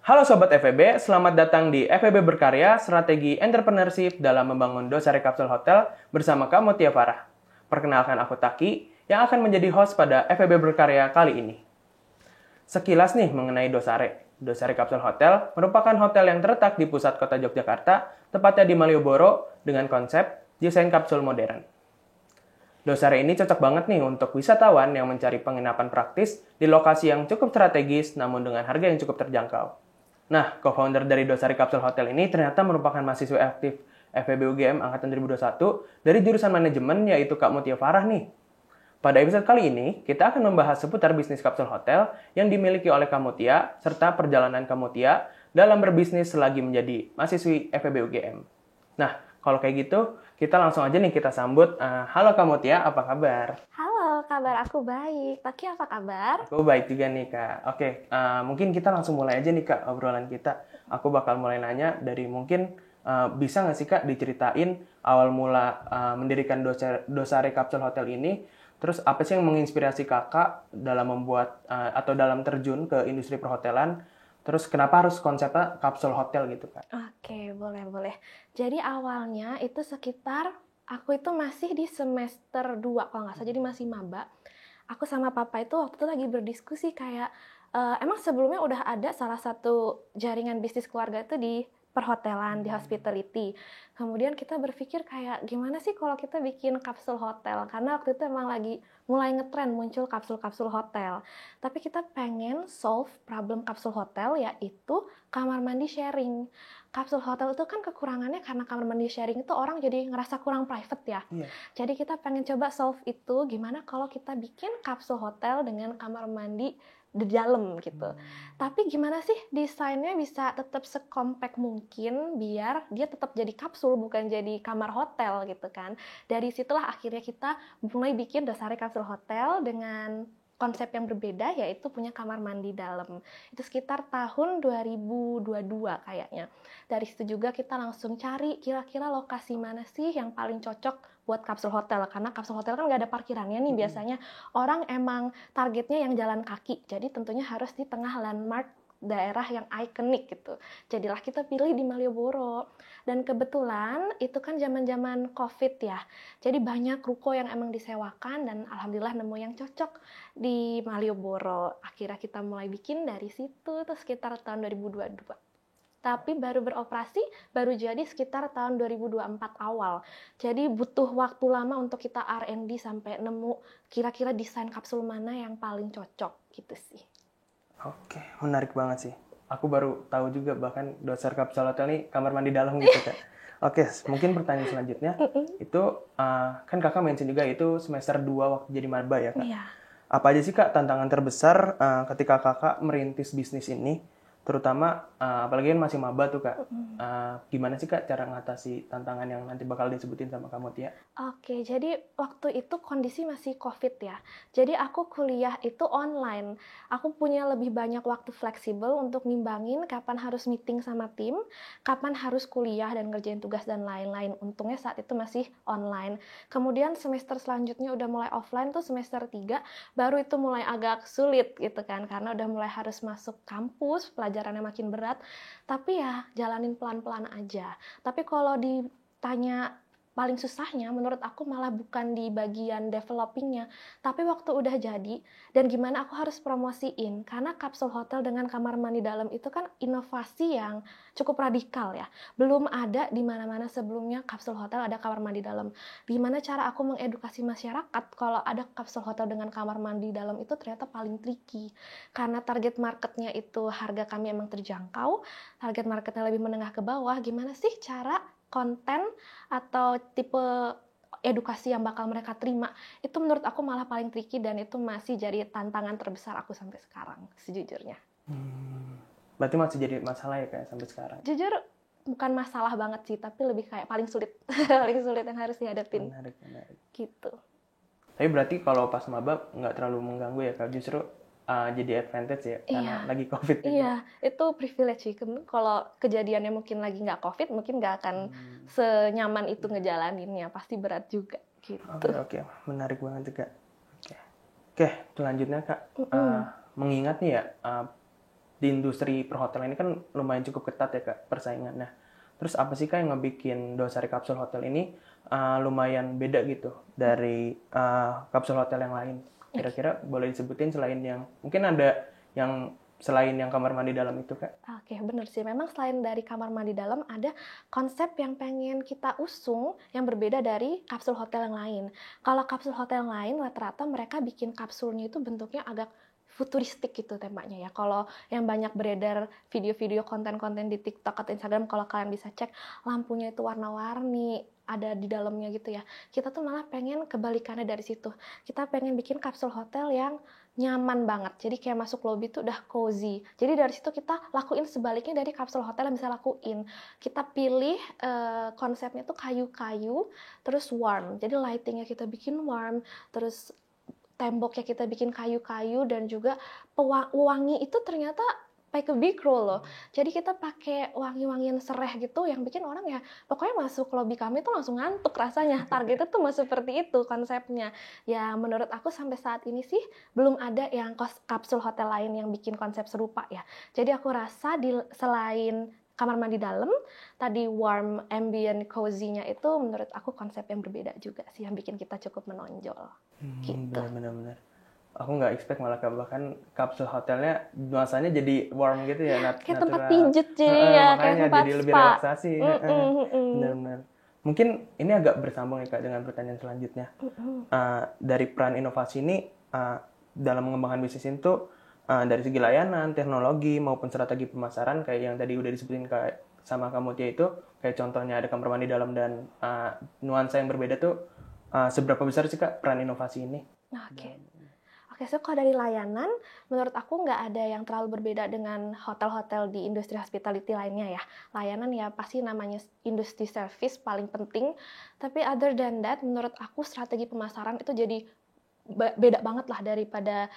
Halo Sobat FEB, selamat datang di FEB Berkarya, Strategi Entrepreneurship dalam Membangun Dosare Kapsul Hotel bersama Kak Mutia Farah. Perkenalkan aku Taki, yang akan menjadi host pada FEB Berkarya kali ini. Sekilas nih mengenai Dosare. Dosare Kapsul Hotel merupakan hotel yang terletak di pusat kota Yogyakarta, tepatnya di Malioboro, dengan konsep desain kapsul modern. Dosare ini cocok banget nih untuk wisatawan yang mencari penginapan praktis di lokasi yang cukup strategis namun dengan harga yang cukup terjangkau. Nah, co-founder dari Dosare Kapsul Hotel ini ternyata merupakan mahasiswa aktif FEB UGM Angkatan 2021 dari jurusan manajemen yaitu Kak Mutia Farah nih. Pada episode kali ini, kita akan membahas seputar bisnis kapsul hotel yang dimiliki oleh Kak Mutia serta perjalanan Kak Mutia dalam berbisnis selagi menjadi mahasiswi FEB UGM. Nah, kalau kayak gitu, kita langsung aja nih kita sambut. Halo Kak Mutia, apa kabar? Halo, kabar aku baik. Taki, apa kabar? Aku baik juga nih Kak. Oke, mungkin kita langsung mulai aja nih Kak obrolan kita. Aku bakal mulai nanya dari mungkin bisa nggak sih Kak diceritain awal mula mendirikan Dosare Kapsul Hotel ini? Terus apa sih yang menginspirasi Kakak dalam membuat atau dalam terjun ke industri perhotelan? Terus kenapa harus konsepnya kapsul hotel gitu Kak? Oke, boleh. Jadi awalnya itu sekitar aku itu masih di semester 2 kalau nggak salah, jadi masih maba. Aku sama papa itu waktu itu lagi berdiskusi kayak, emang sebelumnya udah ada salah satu jaringan bisnis keluarga itu di perhotelan, di hospitality. Kemudian kita berpikir kayak gimana sih kalau kita bikin kapsul hotel, karena waktu itu emang lagi mulai ngetren muncul kapsul-kapsul hotel. Tapi kita pengen solve problem kapsul hotel yaitu kamar mandi sharing. Kapsul hotel itu kan kekurangannya karena kamar mandi sharing itu orang jadi ngerasa kurang private ya. Iya. Jadi kita pengen coba solve itu gimana kalau kita bikin kapsul hotel dengan kamar mandi di dalam gitu. Tapi gimana sih desainnya bisa tetap sekompak mungkin biar dia tetap jadi kapsul bukan jadi kamar hotel gitu kan. Dari situlah akhirnya kita mulai bikin Dosare Kapsul Hotel dengan konsep yang berbeda yaitu punya kamar mandi dalam. Itu sekitar tahun 2022 kayaknya. Dari situ juga kita langsung cari kira-kira lokasi mana sih yang paling cocok buat kapsul hotel. Karena kapsul hotel kan nggak ada parkirannya nih biasanya. Orang emang targetnya yang jalan kaki. Jadi tentunya harus di tengah landmark daerah yang ikonik gitu. Jadilah kita pilih di Malioboro. Dan kebetulan itu kan zaman-zaman Covid ya. Jadi banyak ruko yang emang disewakan dan alhamdulillah nemu yang cocok di Malioboro. Akhirnya kita mulai bikin dari situ terus sekitar tahun 2022. Tapi baru beroperasi, baru jadi sekitar tahun 2024 awal. Jadi butuh waktu lama untuk kita R&D sampai nemu kira-kira desain kapsul mana yang paling cocok gitu sih. Oke, menarik banget sih. Aku baru tahu juga bahkan Dosare Kapsul Hotel ini kamar mandi dalam gitu Kak. Oke, mungkin pertanyaan selanjutnya itu kan Kakak mention juga itu semester 2 waktu jadi maba ya Kak. Iya. Apa aja sih Kak tantangan terbesar ketika Kakak merintis bisnis ini? Terutama apalagi kan masih maba tuh Kak. Gimana sih Kak cara ngatasi tantangan yang nanti bakal disebutin sama kamu Tia? Oke, jadi waktu itu kondisi masih COVID ya. Jadi aku kuliah itu online. Aku punya lebih banyak waktu fleksibel untuk nimbangin kapan harus meeting sama tim, kapan harus kuliah dan ngerjain tugas dan lain-lain. Untungnya saat itu masih online. Kemudian semester selanjutnya udah mulai offline tuh semester 3, baru itu mulai agak sulit gitu kan. Karena udah mulai harus masuk kampus, pelajarannya makin berat. Tapi ya jalanin pelan-pelan aja. Tapi kalau ditanya paling susahnya menurut aku malah bukan di bagian developingnya, tapi waktu udah jadi dan gimana aku harus promosiin, karena kapsul hotel dengan kamar mandi dalam itu kan inovasi yang cukup radikal ya, belum ada di mana-mana sebelumnya kapsul hotel ada kamar mandi dalam. Gimana cara aku mengedukasi masyarakat kalau ada kapsul hotel dengan kamar mandi dalam itu ternyata paling tricky, karena target marketnya itu harga kami emang terjangkau, target marketnya lebih menengah ke bawah, gimana sih cara konten atau tipe edukasi yang bakal mereka terima, itu menurut aku malah paling tricky dan itu masih jadi tantangan terbesar aku sampai sekarang sejujurnya. Berarti masih jadi masalah ya Kak sampai sekarang? Jujur bukan masalah banget sih, tapi lebih kayak paling sulit paling sulit yang harus dihadapin. Menarik. Gitu. Tapi berarti kalau pas maba nggak terlalu mengganggu ya Kak, justru jadi advantage ya, karena lagi COVID juga. Iya, itu privilege sih. Kalau kejadiannya mungkin lagi nggak COVID, mungkin nggak akan senyaman itu ngejalaninnya. Pasti berat juga gitu. Oke. Menarik banget Kak. Oke, selanjutnya Kak, mengingat nih ya, di industri perhotelan ini kan lumayan cukup ketat ya Kak persaingan. Nah, terus apa sih Kak yang ngebikin Dosari Kapsul Hotel ini lumayan beda gitu dari kapsul hotel yang lain? Kira-kira boleh disebutin selain yang mungkin ada yang selain yang kamar mandi dalam itu Kak? Oke, bener sih. Memang selain dari kamar mandi dalam, ada konsep yang pengen kita usung yang berbeda dari kapsul hotel yang lain. Kalau kapsul hotel yang lain, rata-rata mereka bikin kapsulnya itu bentuknya agak futuristik gitu temanya ya. Kalau yang banyak beredar video-video konten-konten di TikTok atau Instagram, kalau kalian bisa cek, lampunya itu warna-warni, ada di dalamnya gitu ya. Kita tuh malah pengen kebalikannya dari situ. Kita pengen bikin kapsul hotel yang nyaman banget. Jadi kayak masuk lobby tuh udah cozy. Jadi dari situ kita lakuin sebaliknya dari kapsul hotel yang bisa lakuin. Kita pilih konsepnya tuh kayu-kayu, terus warm. Jadi lightingnya kita bikin warm, terus temboknya kita bikin kayu-kayu, dan juga wangi itu ternyata pakai a big role loh. Jadi kita pakai wangi-wangian sereh gitu yang bikin orang ya pokoknya masuk lobby kami tuh langsung ngantuk rasanya. Targetnya tuh masih seperti itu konsepnya. Ya menurut aku sampai saat ini sih belum ada yang kapsul hotel lain yang bikin konsep serupa ya. Jadi aku rasa selain kamar mandi dalam, tadi warm ambient cozy-nya itu menurut aku konsep yang berbeda juga sih yang bikin kita cukup menonjol. Gitu. Benar-benar. Aku nggak expect malah bahkan kapsul hotelnya nuansanya jadi warm gitu ya, Kayak tempat natural. pijet jadi ya, kayak Makanya tempat jadi lebih spa. relaksasi. Benar-benar. Mungkin ini agak bersambung ya Kak dengan pertanyaan selanjutnya. Dari peran inovasi ini dalam mengembangkan bisnis itu dari segi layanan, teknologi maupun strategi pemasaran kayak yang tadi udah disebutin kayak sama kamu Tia itu, kayak contohnya ada kamar mandi dalam dan nuansa yang berbeda tuh seberapa besar sih Kak peran inovasi ini? Oke, so kalau dari layanan, menurut aku nggak ada yang terlalu berbeda dengan hotel-hotel di industri hospitality lainnya ya. Layanan ya pasti namanya industri service paling penting, tapi other than that, menurut aku strategi pemasaran itu jadi beda banget lah daripada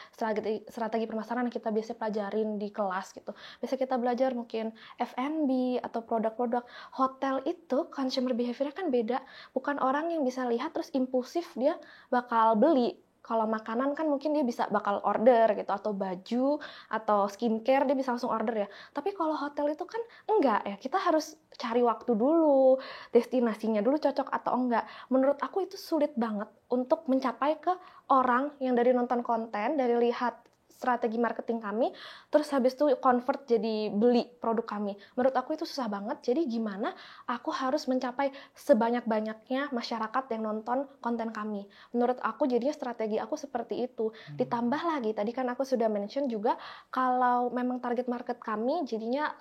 strategi pemasaran yang kita biasa pelajarin di kelas gitu. Biasa kita belajar mungkin F&B atau produk-produk. Hotel itu consumer behavior-nya kan beda. Bukan orang yang bisa lihat terus impulsif dia bakal beli. Kalau makanan kan mungkin dia bisa bakal order gitu, atau baju atau skincare dia bisa langsung order ya. Tapi kalau hotel itu kan enggak ya, kita harus cari waktu dulu, destinasinya dulu cocok atau enggak. Menurut aku itu sulit banget untuk mencapai ke orang yang dari nonton konten, dari lihat strategi marketing kami, terus habis itu convert jadi beli produk kami. Menurut aku itu susah banget, jadi gimana aku harus mencapai sebanyak-banyaknya masyarakat yang nonton konten kami. Menurut aku jadinya strategi aku seperti itu. Ditambah lagi, tadi kan aku sudah mention juga, kalau memang target market kami jadinya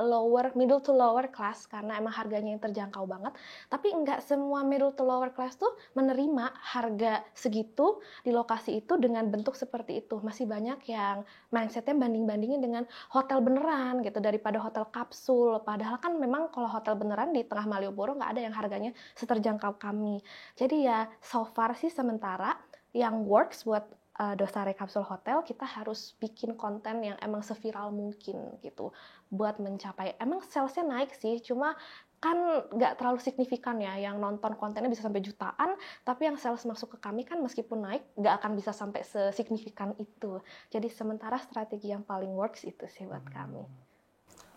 middle to lower class, karena emang harganya yang terjangkau banget, tapi enggak semua middle to lower class tuh menerima harga segitu di lokasi itu dengan bentuk seperti itu. Masih banyak yang mindsetnya banding-bandingin dengan hotel beneran gitu daripada hotel kapsul. Padahal kan memang kalau hotel beneran di tengah Malioboro nggak ada yang harganya seterjangkau kami. Jadi ya so far sih sementara yang works buat Dosare Kapsul Hotel, kita harus bikin konten yang emang seviral mungkin gitu buat mencapai. Emang salesnya naik sih, cuma kan nggak terlalu signifikan ya, yang nonton kontennya bisa sampai jutaan, tapi yang sales masuk ke kami kan meskipun naik, nggak akan bisa sampai sesignifikan itu. Jadi sementara strategi yang paling works itu sih buat kami.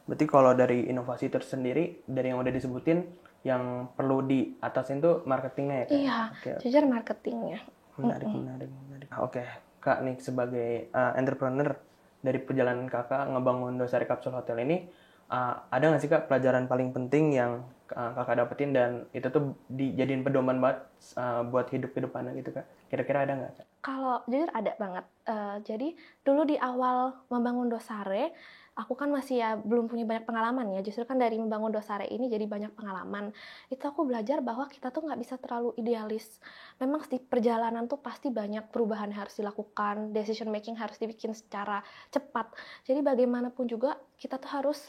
Berarti kalau dari inovasi tersendiri, dari yang udah disebutin, yang perlu diatasin tuh marketingnya ya Kak? Iya, jujur marketingnya. Menarik. Oke, Kak nih sebagai entrepreneur, dari perjalanan Kakak ngebangun Dosari Kapsul Hotel ini, ada nggak sih Kak pelajaran paling penting yang Kakak dapetin dan itu tuh dijadiin pedoman banget buat hidup ke depannya gitu Kak? Kira-kira ada nggak Kak? Kalau jujur ada banget. Jadi dulu di awal membangun Dosare, aku kan masih ya belum punya banyak pengalaman ya. Justru kan dari membangun Dosare ini jadi banyak pengalaman. Itu aku belajar bahwa kita tuh nggak bisa terlalu idealis. Memang di perjalanan tuh pasti banyak perubahan yang harus dilakukan, decision making harus dibikin secara cepat. Jadi bagaimanapun juga kita tuh harus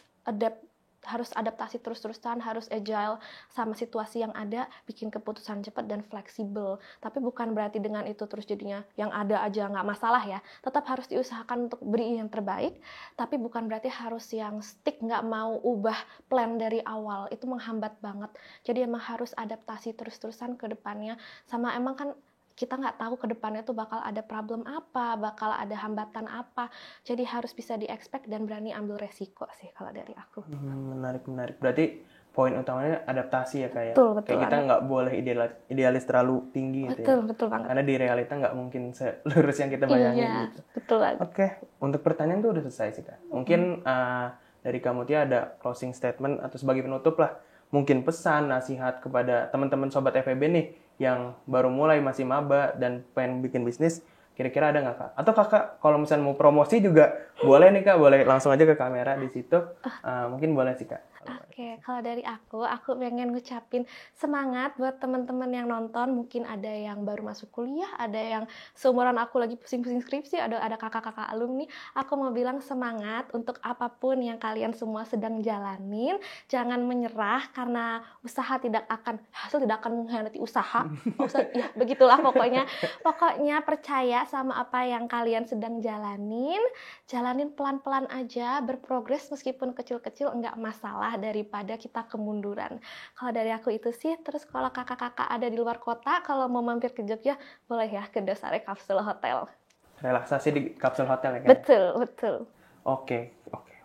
adaptasi terus-terusan, harus agile sama situasi yang ada, bikin keputusan cepat dan fleksibel. Tapi bukan berarti dengan itu terus jadinya yang ada aja nggak masalah ya. Tetap harus diusahakan untuk beri yang terbaik, tapi bukan berarti harus yang stick, nggak mau ubah plan dari awal. Itu menghambat banget. Jadi emang harus adaptasi terus-terusan ke depannya. Sama emang kan kita nggak tahu ke depannya tuh bakal ada problem apa, bakal ada hambatan apa. Jadi harus bisa di-expect dan berani ambil resiko sih kalau dari aku. Menarik. Berarti poin utamanya adaptasi ya Kak ya? Betul Kayak kita nggak boleh idealis terlalu tinggi gitu ya? Betul banget. Karena di realita nggak mungkin selurus yang kita bayangin Iya, gitu. betul banget. Oke, untuk pertanyaan tuh udah selesai sih Kak. Mungkin dari kamu Tia ada closing statement atau sebagai penutup lah. Mungkin pesan, nasihat kepada teman-teman Sobat FEB nih yang baru mulai masih maba dan pengen bikin bisnis. Kira-kira ada nggak Kak? Atau Kakak kalau misalnya mau promosi juga boleh nih Kak, boleh langsung aja ke kamera di situ. Mungkin boleh sih Kak. Oke, kalau dari aku pengen ngucapin semangat buat teman-teman yang nonton. Mungkin ada yang baru masuk kuliah, ada yang seumuran aku lagi pusing-pusing skripsi, ada kakak-kakak alumni. Aku mau bilang semangat untuk apapun yang kalian semua sedang jalanin. Jangan menyerah karena hasil tidak akan mengkhianati usaha. Ya, begitulah pokoknya. Pokoknya percaya sama apa yang kalian sedang jalanin pelan-pelan aja, berprogres meskipun kecil-kecil enggak masalah daripada kita kemunduran. Kalau dari aku itu sih. Terus kalau kakak-kakak ada di luar kota, kalau mau mampir ke Jogja, boleh ya ke Dosare Capsule Hotel. Relaksasi di Capsule Hotel ya kan? Betul. Oke.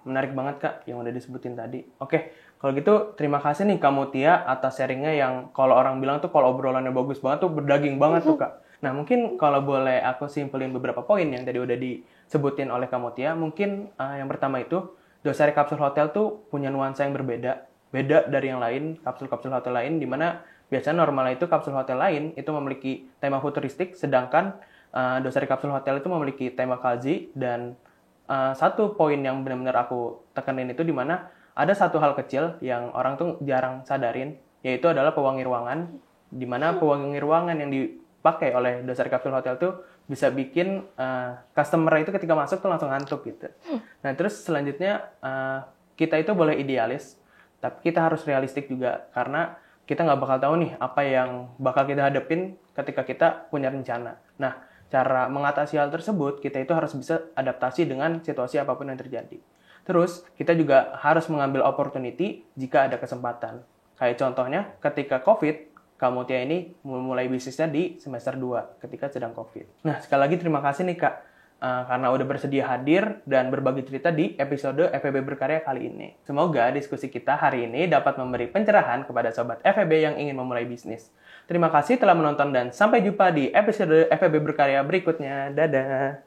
Menarik banget Kak yang udah disebutin tadi. Oke, kalau gitu terima kasih nih Kak Mutia atas sharingnya yang kalau orang bilang tuh kalau obrolannya bagus banget tuh berdaging banget tuh Kak. Nah mungkin kalau boleh aku simpulin beberapa poin yang tadi udah disebutin oleh Kak Mutia. Mungkin yang pertama itu Dosare Capsule Hotel tuh punya nuansa yang beda dari yang lain, kapsul-kapsul hotel lain, di mana biasanya normalnya itu kapsul hotel lain itu memiliki tema futuristik, sedangkan Dosare Capsule Hotel itu memiliki tema cozy. Dan satu poin yang benar-benar aku tekenin itu di mana ada satu hal kecil yang orang tuh jarang sadarin, yaitu adalah pewangi ruangan, di mana pewangi ruangan yang dipakai oleh Dosare Capsule Hotel tuh bisa bikin customer itu ketika masuk tuh langsung ngantuk gitu. Nah terus selanjutnya kita itu boleh idealis, tapi kita harus realistik juga karena kita nggak bakal tahu nih apa yang bakal kita hadapin ketika kita punya rencana. Nah cara mengatasi hal tersebut kita itu harus bisa adaptasi dengan situasi apapun yang terjadi. Terus kita juga harus mengambil opportunity jika ada kesempatan. Kayak contohnya ketika COVID, Kak Mutia ini mulai bisnisnya di semester 2 ketika sedang COVID. Nah, sekali lagi terima kasih nih Kak, karena udah bersedia hadir dan berbagi cerita di episode FEB Berkarya kali ini. Semoga diskusi kita hari ini dapat memberi pencerahan kepada Sobat FEB yang ingin memulai bisnis. Terima kasih telah menonton dan sampai jumpa di episode FEB Berkarya berikutnya. Dadah!